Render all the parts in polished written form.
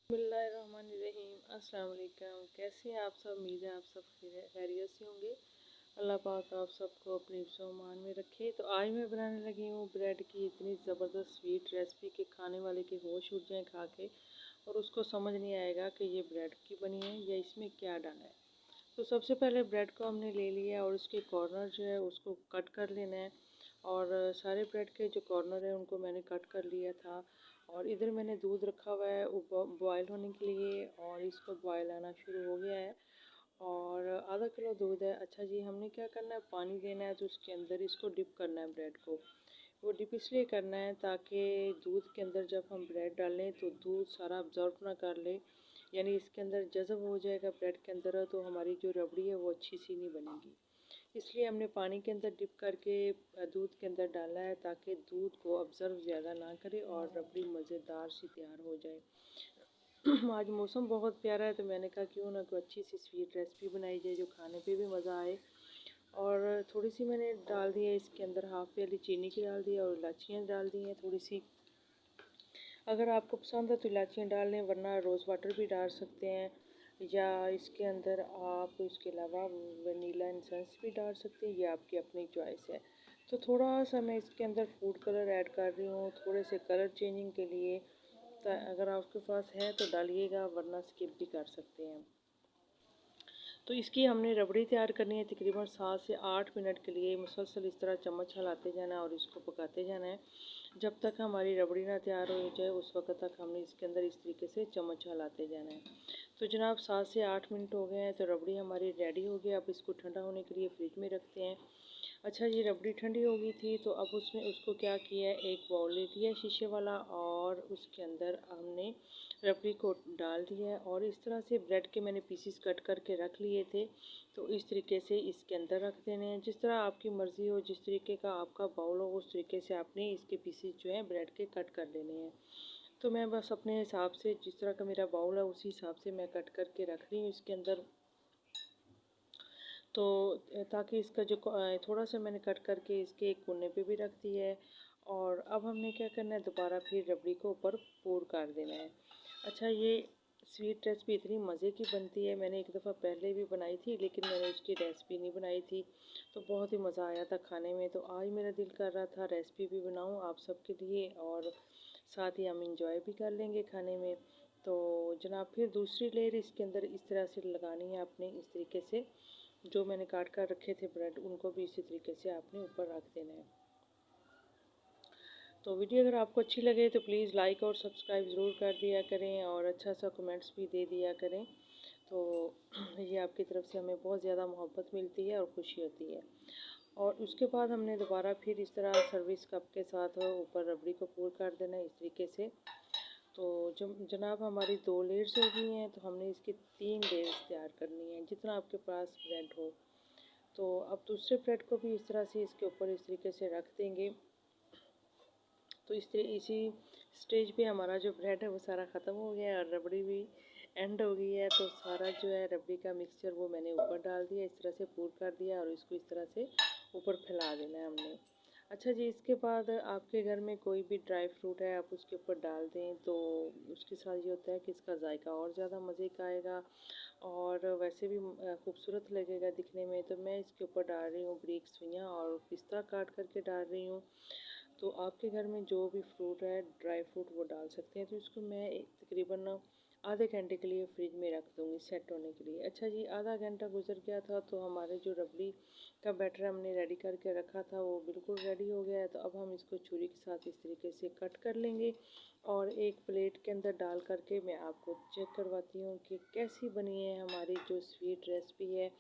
बिस्मिल्लाहिर्रहमानिर्रहीम। अस्सलाम वालेकुम। कैसे हैं आप सब? उम्मीद है आप सब खैरियत से होंगे। अल्लाह पाक आप सबको अपनी मान में रखे। तो आज मैं बनाने लगी हूँ ब्रेड की इतनी ज़बरदस्त स्वीट रेसिपी कि खाने वाले के होश उड़ जाएँ खा के, और उसको समझ नहीं आएगा कि ये ब्रेड की बनी है या इसमें क्या डाला है। तो सबसे पहले ब्रेड को हमने ले लिया और उसके कॉर्नर जो है उसको कट कर लेना है। और सारे ब्रेड के जो कॉर्नर है उनको मैंने कट कर लिया था। और इधर मैंने दूध रखा हुआ है बॉयल होने के लिए, और इसको बॉयल आना शुरू हो गया है। और आधा किलो दूध है। अच्छा जी, हमने क्या करना है, पानी देना है, तो उसके अंदर इसको डिप करना है ब्रेड को। वो डिप इसलिए करना है ताकि दूध के अंदर जब हम ब्रेड डालें तो दूध सारा ऑब्जर्व ना कर ले, यानी इसके अंदर जज़ब हो जाएगा ब्रेड के अंदर, तो हमारी जो रबड़ी है वो अच्छी सी नहीं बनेगी। इसलिए हमने पानी के अंदर डिप करके दूध के अंदर डाला है ताकि दूध को ऑब्ज़र्व ज़्यादा ना करे और रबड़ी मज़ेदार सी तैयार हो जाए। आज मौसम बहुत प्यारा है तो मैंने कहा क्यों ना कोई अच्छी सी स्वीट रेसिपी बनाई जाए जो खाने पे भी मज़ा आए। और थोड़ी सी मैंने डाल दी है इसके अंदर, हाफ़ प्याली चीनी की डाल दी है और इलायचियाँ डाल दी हैं थोड़ी सी। अगर आपको पसंद है तो इलायचियाँ डाल लें, वरना रोज़ वाटर भी डाल सकते हैं, या इसके अंदर आप इसके अलावा वनीला एसेंस भी डाल सकते हैं, ये आपकी अपनी चॉइस है। तो थोड़ा सा मैं इसके अंदर फूड कलर ऐड कर रही हूँ थोड़े से कलर चेंजिंग के लिए। अगर आपके पास है तो डालिएगा, वरना स्किप भी कर सकते हैं। तो इसकी हमने रबड़ी तैयार करनी है तकरीबन 7 से 8 मिनट के लिए। मुसलसल इस तरह चम्मच हिलाते जाना है और इसको पकाते जाना है जब तक हमारी रबड़ी ना तैयार हो जाए। उस वक्त तक हमने इसके अंदर इस तरीके से चम्मच हिलाते जाना है। तो जनाब 7 से 8 मिनट हो गए हैं, तो रबड़ी हमारी रेडी हो गई। अब इसको ठंडा होने के लिए फ्रिज में रखते हैं। अच्छा जी, रबड़ी ठंडी हो गई थी तो अब उसमें उसको क्या किया है, एक बाउल ले लिया शीशे वाला, और उसके अंदर हमने रबड़ी को डाल दिया है। और इस तरह से ब्रेड के मैंने पीसीस कट करके रख लिए थे, तो इस तरीके से इसके अंदर रख देने हैं। जिस तरह आपकी मर्ज़ी हो, जिस तरीके का आपका बाउल हो, उस तरीके से आपने इसके पीसीस जो है ब्रेड के कट कर लेने हैं। तो मैं बस अपने हिसाब से, जिस तरह का मेरा बाउल है उसी हिसाब से मैं कट करके रख रही हूँ इसके अंदर। तो ताकि इसका जो थोड़ा सा मैंने कट करके इसके एक कोने पे भी रख दिया है। और अब हमने क्या करना है, दोबारा फिर रबड़ी को ऊपर पोर कर देना है। अच्छा, ये स्वीट रेसिपी इतनी मज़े की बनती है, मैंने एक दफ़ा पहले भी बनाई थी लेकिन मैंने उसकी रेसिपी नहीं बनाई थी, तो बहुत ही मज़ा आया था खाने में। तो आज मेरा दिल कर रहा था रेसिपी भी बनाऊँ आप सबके लिए, और साथ ही हम इंजॉय भी कर लेंगे खाने में। तो जनाब फिर दूसरी लेयर इसके अंदर इस तरह से लगानी है आपने, इस तरीके से जो मैंने काट कर रखे थे ब्रेड, उनको भी इसी तरीके से आपने ऊपर रख देना है। तो वीडियो अगर आपको अच्छी लगे तो प्लीज़ लाइक और सब्सक्राइब ज़रूर कर दिया करें, और अच्छा सा कमेंट्स भी दे दिया करें। तो ये आपकी तरफ से हमें बहुत ज़्यादा मोहब्बत मिलती है और खुशी होती है। और उसके बाद हमने दोबारा फिर इस तरह सर्विस कप के साथ ऊपर रबड़ी को पूर कर देना है इस तरीके से। तो जनाब हमारी 2 लेयर्स हो गई हैं, तो हमने इसकी 3 लेयर्स तैयार करनी है, जितना आपके पास ब्रेड हो। तो अब दूसरे ब्रेड को भी इस तरह से इसके ऊपर इस तरीके से रख देंगे। तो इसी स्टेज पे हमारा जो ब्रेड है वो सारा ख़त्म हो गया है और रबड़ी भी एंड हो गई है। तो सारा जो है रबड़ी का मिक्सचर वो मैंने ऊपर डाल दिया, इस तरह से पूर कर दिया, और इसको इस तरह से ऊपर फैला देना है हमने। अच्छा जी, इसके बाद आपके घर में कोई भी ड्राई फ्रूट है आप उसके ऊपर डाल दें, तो उसके साथ ये होता है कि इसका जायका और ज़्यादा मज़े का आएगा, और वैसे भी खूबसूरत लगेगा दिखने में। तो मैं इसके ऊपर डाल रही हूँ बारीक सुइयाँ और पिस्ता काट करके डाल रही हूँ। तो आपके घर में जो भी फ्रूट है, ड्राई फ्रूट, वो डाल सकते हैं। तो इसको मैं तकरीबन आधे घंटे के लिए फ्रिज में रख दूँगी सेट होने के लिए। अच्छा जी, आधा घंटा गुजर गया था तो हमारे जो रबड़ी का बैटर हमने रेडी करके रखा था वो बिल्कुल रेडी हो गया है। तो अब हम इसको छुरी के साथ इस तरीके से कट कर लेंगे, और एक प्लेट के अंदर डाल करके मैं आपको चेक करवाती हूँ कि कैसी बनी है हमारी जो स्वीट रेसिपी है।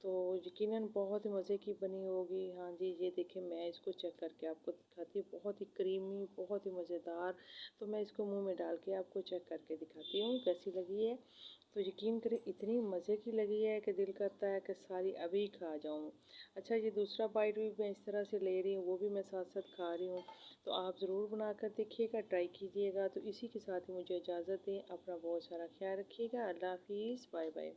तो यकीनन बहुत ही मज़े की बनी होगी। हाँ जी, ये देखिए मैं इसको चेक करके आपको दिखाती हूँ, बहुत ही क्रीमी, बहुत ही मज़ेदार। तो मैं इसको मुंह में डाल के आपको चेक करके दिखाती हूँ कैसी लगी है। तो यकीन करें इतनी मज़े की लगी है कि दिल करता है कि सारी अभी खा जाऊँ। अच्छा, ये दूसरा बाइट भी मैं इस तरह से ले रही हूँ, वो भी मैं साथ साथ खा रही हूँ। तो आप ज़रूर बना कर देखिएगा, ट्राई कीजिएगा। तो इसी के साथ ही मुझे इजाज़त दें, अपना बहुत सारा ख्याल रखिएगा। अल्लाह हाफिज़, बाय बाय।